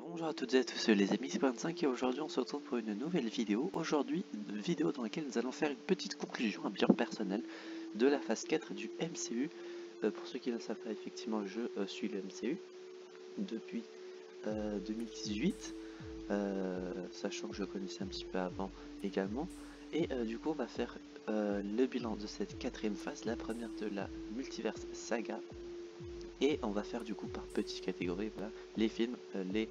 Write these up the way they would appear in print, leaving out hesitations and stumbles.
Bonjour à toutes et à tous les amis, c'est 25 et aujourd'hui on se retrouve pour une nouvelle vidéo. Aujourd'hui, une vidéo dans laquelle nous allons faire une petite conclusion un peu personnelle de la phase 4 du MCU. Pour ceux qui ne le savent pas, effectivement, je suis le MCU depuis 2018, sachant que je connaissais un petit peu avant également. Et du coup on va faire le bilan de cette quatrième phase, la première de la Multiverse Saga. Et on va faire du coup par petites catégories, voilà, les films, les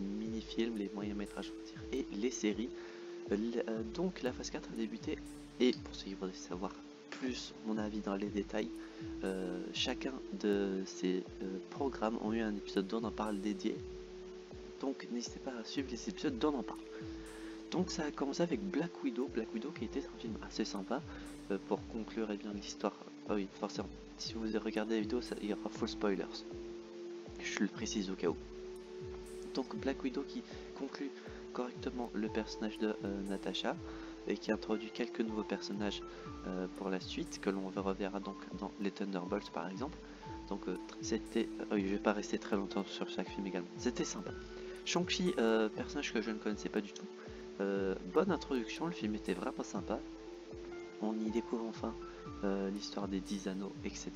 mini-films, les moyens métrages et les séries. Donc la phase 4 a débuté, et pour ceux qui voudraient savoir plus mon avis dans les détails, chacun de ces programmes ont eu un épisode dont on parle dédié. Donc n'hésitez pas à suivre les épisodes dont on parle. Donc ça a commencé avec Black Widow qui était un film assez sympa. Pour conclure bien l'histoire, oui forcément, si vous regardez la vidéo, il y aura full spoilers, je le précise au cas où. Donc Black Widow qui conclut correctement le personnage de Natasha et qui introduit quelques nouveaux personnages pour la suite que l'on reverra donc dans les Thunderbolts par exemple. Donc c'était, je vais pas rester très longtemps sur chaque film également, c'était sympa. Shang-Chi, personnage que je ne connaissais pas du tout, bonne introduction, le film était vraiment sympa. On y découvre enfin l'histoire des 10 anneaux, etc.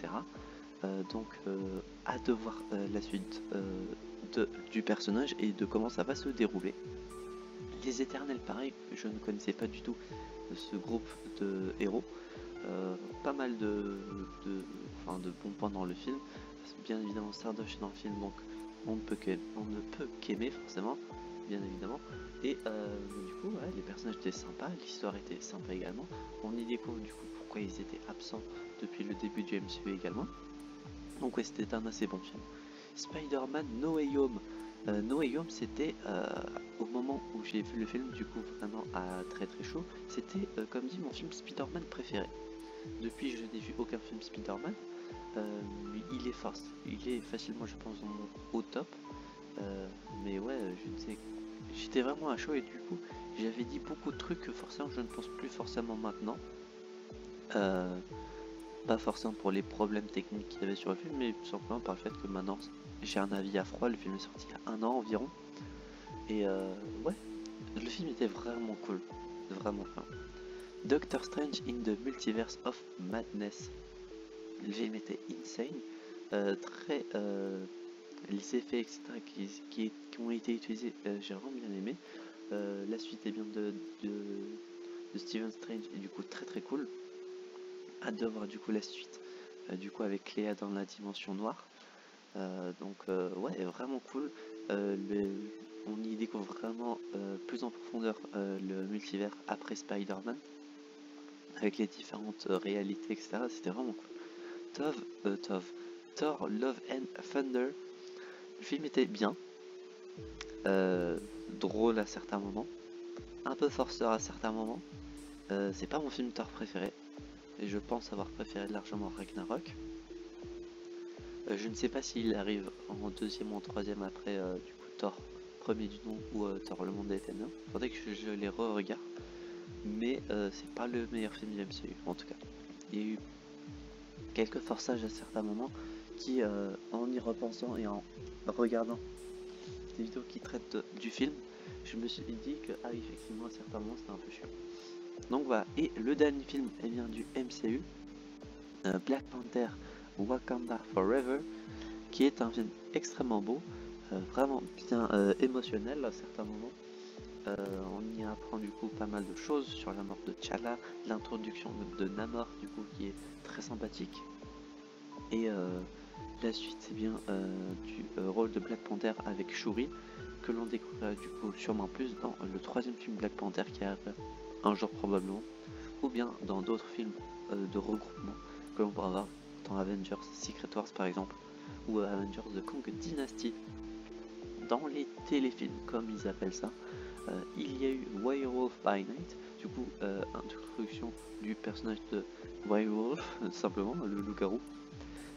Donc hâte de voir la suite du personnage et de comment ça va se dérouler. Les Éternels, pareil, je ne connaissais pas du tout ce groupe de héros. Pas mal de bons points dans le film. Bien évidemment, Stardust dans le film, donc on ne peut qu'aimer forcément, bien évidemment. Et du coup, ouais, les personnages étaient sympas, l'histoire était sympa également. On y découvre du coup pourquoi ils étaient absents depuis le début du MCU également. Donc ouais, c'était un assez bon film. Spider-Man No Way Home. No Way Home, c'était au moment où j'ai vu le film, du coup vraiment à très chaud. C'était comme dit mon film Spider-Man préféré. Depuis, je n'ai vu aucun film Spider-Man. Il est facilement, je pense, au top. Mais ouais, je ne sais, j'étais vraiment à chaud et du coup, j'avais dit beaucoup de trucs que forcément je ne pense plus forcément maintenant. Pas forcément pour les problèmes techniques qu'il y avait sur le film, mais tout simplement par le fait que maintenant j'ai un avis à froid. Le film est sorti il y a un an environ. Et ouais, le film était vraiment cool, vraiment bien. Doctor Strange in the Multiverse of Madness. Le film était insane, les effets etc qui ont été utilisés, j'ai vraiment bien aimé. La suite est bien de Stephen Strange et du coup très cool. Hâte de voir du coup la suite, du coup avec Cléa dans la dimension noire. Donc ouais, vraiment cool. On y découvre vraiment plus en profondeur le multivers après Spider-Man, avec les différentes réalités, etc. C'était vraiment cool. Thor Love and Thunder. Le film était bien, drôle à certains moments, un peu forceur à certains moments. C'est pas mon film Thor préféré, et je pense avoir préféré largement Ragnarok. Je ne sais pas s'il arrive en deuxième ou en troisième après du coup Thor premier du nom ou Thor le monde des ténèbres. Faudrait que je les re-regarde, mais c'est pas le meilleur film du MCU en tout cas. Il y a eu quelques forçages à certains moments qui, en y repensant et en regardant des vidéos qui traitent du film, je me suis dit que effectivement à certains moments c'était un peu chiant. Donc voilà, et le dernier film est bien du MCU, Black Panther Wakanda Forever, qui est un film extrêmement beau, vraiment bien émotionnel à certains moments. On y apprend du coup pas mal de choses sur la mort de T'Challa, l'introduction de Namor du coup qui est très sympathique, et la suite c'est bien du rôle de Black Panther avec Shuri, que l'on découvrira du coup sûrement plus dans le troisième film Black Panther qui arrive un jour probablement, ou bien dans d'autres films de regroupement que l'on pourra voir dans Avengers Secret Wars par exemple, ou Avengers The Kang Dynasty. Dans les téléfilms comme ils appellent ça, il y a eu Werewolf by Night, du coup introduction du personnage de Werewolf, simplement le loup-garou.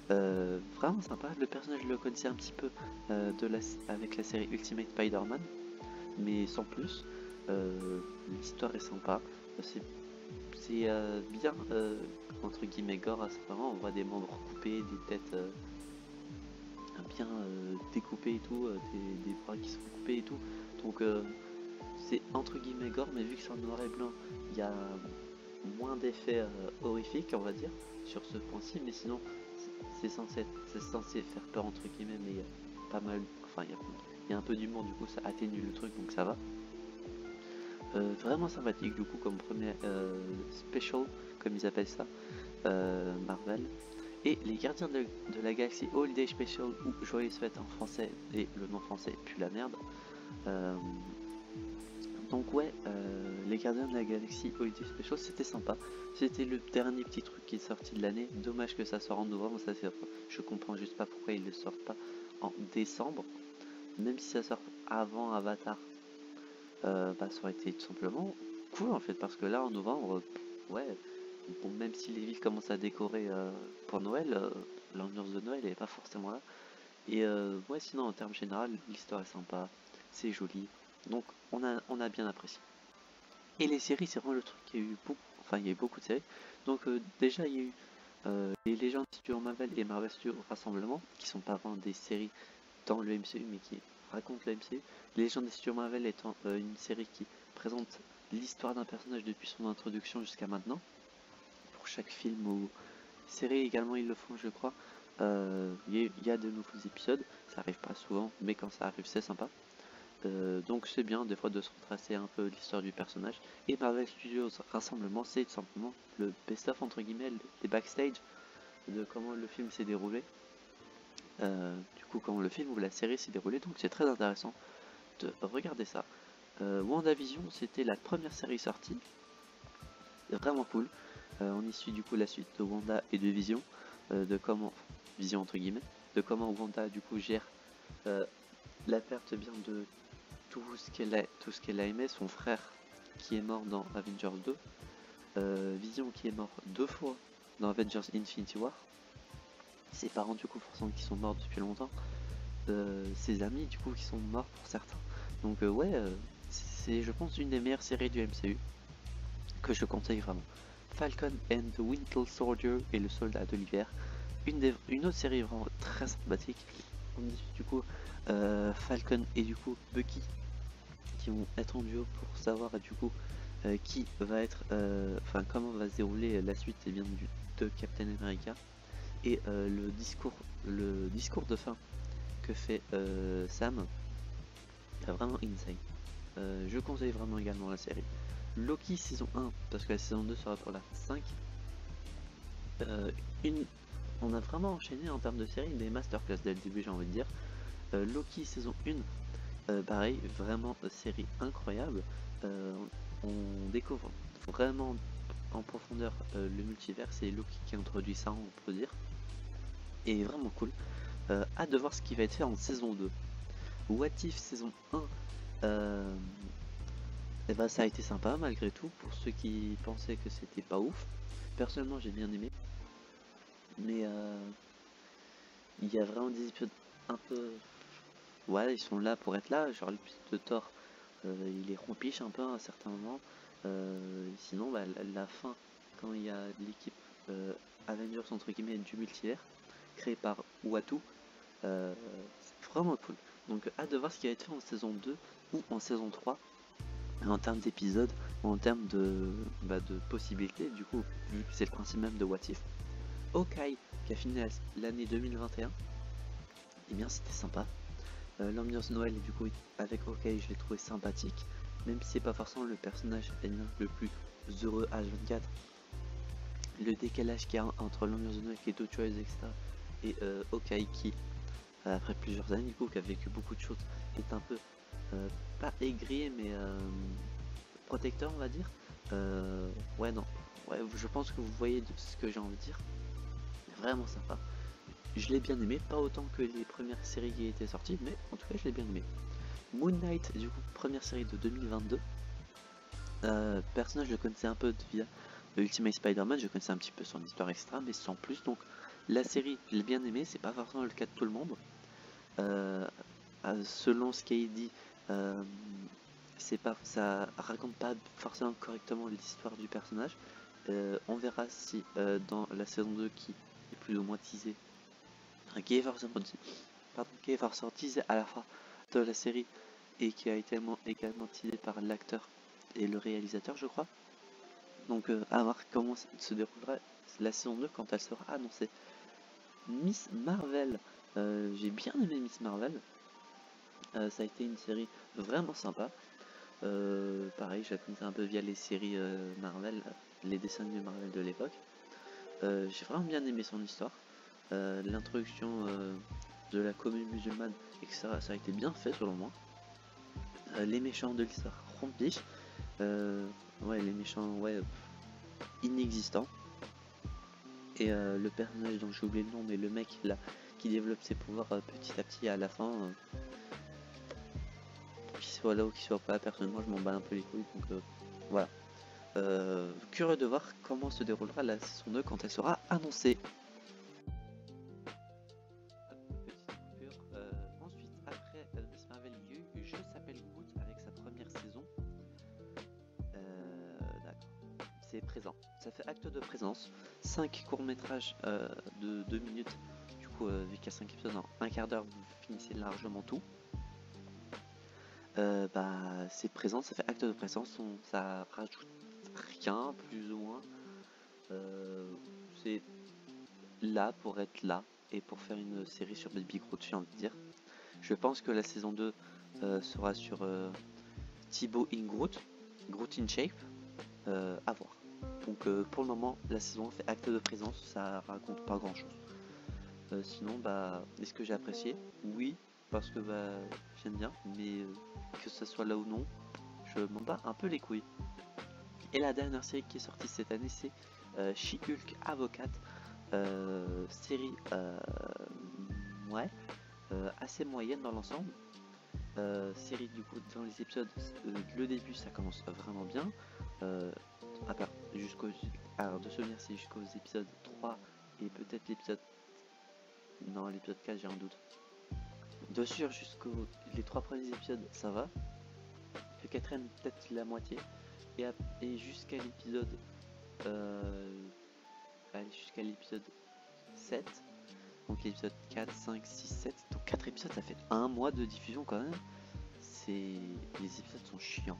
Vraiment sympa, le personnage je le connaissais un petit peu avec la série Ultimate Spider-Man, mais sans plus. L'histoire est sympa, c'est bien entre guillemets gore à ce moment. On voit des membres coupés, des têtes bien découpé et tout, des bras qui sont coupés et tout. Donc c'est entre guillemets gore, mais vu que c'est en noir et blanc, il y a moins d'effets horrifiques, on va dire, sur ce point-ci. Mais sinon, c'est censé faire peur entre guillemets, mais il y a pas mal, enfin il y a un peu d'humour, du coup ça atténue le truc, donc ça va. Vraiment sympathique du coup comme premier special, comme ils appellent ça, Marvel. Et les Gardiens de la Galaxie Holiday Special, ou Joyeuse Fête en français, et le nom français pue la merde. Donc ouais, les Gardiens de la Galaxie Holiday Special, c'était sympa. C'était le dernier petit truc qui est sorti de l'année. Dommage que ça sort en novembre, ça c'est, je comprends juste pas pourquoi ils le sortent pas en décembre. Même si ça sort avant Avatar, bah ça aurait été tout simplement cool en fait, parce que là en novembre, ouais, bon, même si les villes commencent à décorer pour Noël, l'ambiance de Noël n'est pas forcément là. Et ouais, sinon en termes généraux, l'histoire est sympa, c'est joli, donc on a bien apprécié. Et les séries, c'est vraiment le truc qui a eu beaucoup, enfin il y a eu beaucoup de séries. Donc déjà il y a eu les Légendes Studios Marvel et Marvel Studios Rassemblement, qui sont pas vraiment des séries dans le MCU, mais qui racontent le MCU. Les Légendes des Studios Marvel étant une série qui présente l'histoire d'un personnage depuis son introduction jusqu'à maintenant. Pour chaque film ou série également, ils le font, je crois. Il y a de nouveaux épisodes, ça arrive pas souvent, mais quand ça arrive, c'est sympa. Donc c'est bien des fois de se retracer un peu l'histoire du personnage. Et Marvel Studios Rassemblement, c'est tout simplement le best-of entre guillemets, les backstage de comment le film s'est déroulé. Du coup, comment le film ou la série s'est déroulée, donc c'est très intéressant de regarder ça. WandaVision, c'était la première série sortie, vraiment cool. On y suit du coup la suite de Wanda et de Vision, de comment, Vision entre guillemets, de comment Wanda du coup gère la perte bien de tout ce qu'elle a aimé, son frère qui est mort dans Avengers 2, Vision qui est mort 2 fois dans Avengers Infinity War, ses parents du coup forcément qui sont morts depuis longtemps, ses amis du coup qui sont morts pour certains. Donc ouais, c'est je pense une des meilleures séries du MCU que je conseille vraiment. Falcon and the Winter Soldier et le soldat de l'hiver, une autre série vraiment très sympathique. On dit du coup Falcon et du coup Bucky qui vont être en duo pour savoir du coup qui va être, enfin comment va se dérouler la suite et bien de Captain America, et le discours de fin que fait Sam est vraiment insane. Je conseille vraiment également la série. Loki saison 1, parce que la saison 2 sera pour la 5. On a vraiment enchaîné en termes de série des masterclass dès le début, j'ai envie de dire. Loki saison 1, pareil, vraiment série incroyable. On découvre vraiment en profondeur le multivers, c'est Loki qui introduit ça, on peut dire. Et vraiment cool. Hâte de voir ce qui va être fait en saison 2. What If saison 1, et bah ça a été sympa malgré tout pour ceux qui pensaient que c'était pas ouf. Personnellement j'ai bien aimé, mais il y a vraiment des épisodes un peu, voilà, ils sont là pour être là, genre l'épisode de Thor, il est rompiche un peu à certains moments. Sinon bah, la fin, quand il y a l'équipe Avengers entre guillemets du multivers créée par Uatu, c'est vraiment cool. Donc hâte de voir ce qui va être fait en saison 2 ou en saison 3 en termes d'épisodes, en termes de possibilités, du coup, vu que c'est le principe même de What If. Hawkeye, qui a fini l'année 2021, et bien c'était sympa. L'ambiance Noël, du coup, avec Hawkeye, je l'ai trouvé sympathique, même si c'est pas forcément le personnage le plus heureux H24. Le décalage qu'il y a entre l'ambiance de Noël qui est autre chose, etc., et Hawkeye qui, après plusieurs années, du coup, qui a vécu beaucoup de choses, est un peu, pas aigri, mais protecteur, on va dire. Ouais, non. Ouais, je pense que vous voyez ce que j'ai envie de dire. Vraiment sympa. Je l'ai bien aimé, pas autant que les premières séries qui étaient sorties, mais en tout cas, je l'ai bien aimé. Moon Knight, du coup, première série de 2022. Personnage, je le connaissais un peu via Ultimate Spider-Man, je connaissais un petit peu son histoire extra, mais sans plus. Donc, la série, je l'ai bien aimé, c'est pas forcément le cas de tout le monde. Selon ce qui est dit, ça raconte pas forcément correctement l'histoire du personnage. On verra si dans la saison 2 qui est plus ou moins teasée, qui est forcément pardon, qui est forcément teasé à la fin de la série et qui a été également teasé par l'acteur et le réalisateur, je crois. Donc à voir comment se déroulera la saison 2 quand elle sera annoncée. Miss Marvel, j'ai bien aimé Miss Marvel. Ça a été une série vraiment sympa. Pareil, je la connaissais un peu via les séries Marvel, les dessins animés Marvel de l'époque. J'ai vraiment bien aimé son histoire. L'introduction de la commune musulmane, etc. Ça a été bien fait selon moi. Les méchants de l'histoire, rompiche. Ouais, les méchants, ouais, inexistants. Et le personnage dont j'ai oublié le nom, mais le mec là qui développe ses pouvoirs petit à petit à la fin, qu'il soit là ou qu'il soit pas, personnellement je m'en bats un peu les couilles, donc voilà. Curieux de voir comment se déroulera la saison 2 quand elle sera annoncée. Ensuite, après Miss Marvel, il y a eu Je s'appelle Groot avec sa première saison. D'accord, c'est présent, ça fait acte de présence. 5 courts-métrages de 2 minutes. Du coup, vu qu'il y a 5 épisodes en un quart d'heure, vous finissez largement tout. C'est présent, ça fait acte de présence, ça rajoute rien, plus ou moins. C'est là pour être là et pour faire une série sur Baby Groot, j'ai envie de dire. Je pense que la saison 2 sera sur Thibaut in Groot, Groot in Shape, à voir. Donc pour le moment, la saison fait acte de présence, ça raconte pas grand chose. Sinon, est-ce que j'ai apprécié? Oui, parce que j'aime bien, mais que ça soit là ou non, je m'en bats un peu les couilles. Et la dernière série qui est sortie cette année, c'est She-Hulk Avocate, série ouais, assez moyenne dans l'ensemble. Série du coup dans les épisodes, le début ça commence vraiment bien. À part alors de souvenir c'est jusqu'aux épisodes 3 et peut-être l'épisode, non l'épisode 4 j'ai un doute. De sûr jusqu'aux les 3 premiers épisodes ça va. Le quatrième peut-être la moitié. Et jusqu'à l'épisode jusqu'à l'épisode 7. Donc l'épisode 4, 5, 6, 7. Donc 4 épisodes ça fait un mois de diffusion quand même. Les épisodes sont chiants.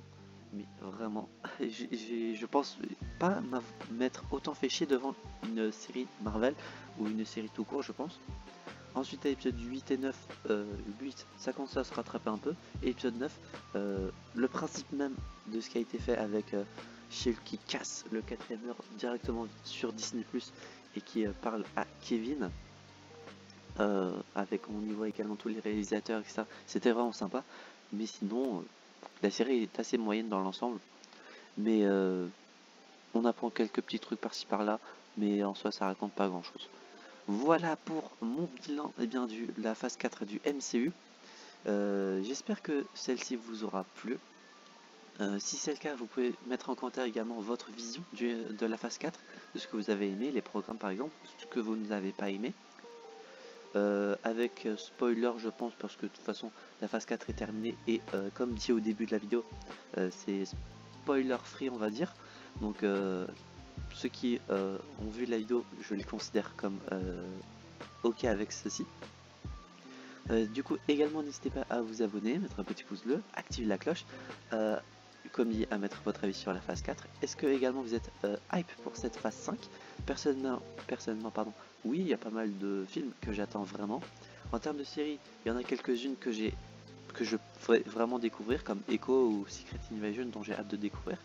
Mais vraiment, je pense pas m'être autant fait chier devant une série Marvel ou une série tout court, je pense. Ensuite à l'épisode 8 et 9, 8 ça commence à se rattraper un peu. Et épisode 9, le principe même de ce qui a été fait avec She-Hulk qui casse le 4ème mur directement sur Disney Plus et qui parle à Kevin, avec on y voit également tous les réalisateurs etc. C'était vraiment sympa. Mais sinon, la série est assez moyenne dans l'ensemble. Mais on apprend quelques petits trucs par-ci par-là. Mais en soi ça raconte pas grand chose. Voilà pour mon bilan de la phase 4 du MCU. J'espère que celle-ci vous aura plu. Si c'est le cas, vous pouvez mettre en commentaire également votre vision de la phase 4, de ce que vous avez aimé, les programmes par exemple, ce que vous n'avez pas aimé. Avec spoiler je pense, parce que de toute façon la phase 4 est terminée et comme dit au début de la vidéo, c'est spoiler free on va dire. Donc ceux qui ont vu la vidéo, je les considère comme ok avec ceci. Du coup également n'hésitez pas à vous abonner, mettre un petit pouce bleu, activer la cloche, comme dit à mettre votre avis sur la phase 4. Est-ce que également vous êtes hype pour cette phase 5? Personnellement pardon, oui il y a pas mal de films que j'attends vraiment. En termes de séries, il y en a quelques-unes que je voudrais vraiment découvrir, comme Echo ou Secret Invasion dont j'ai hâte de découvrir,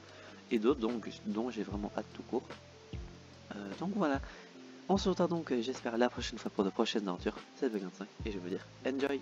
et d'autres dont j'ai vraiment hâte tout court. Donc voilà, on se retrouve donc j'espère la prochaine fois pour de prochaines aventures. C'est Bug25 et je veux dire enjoy.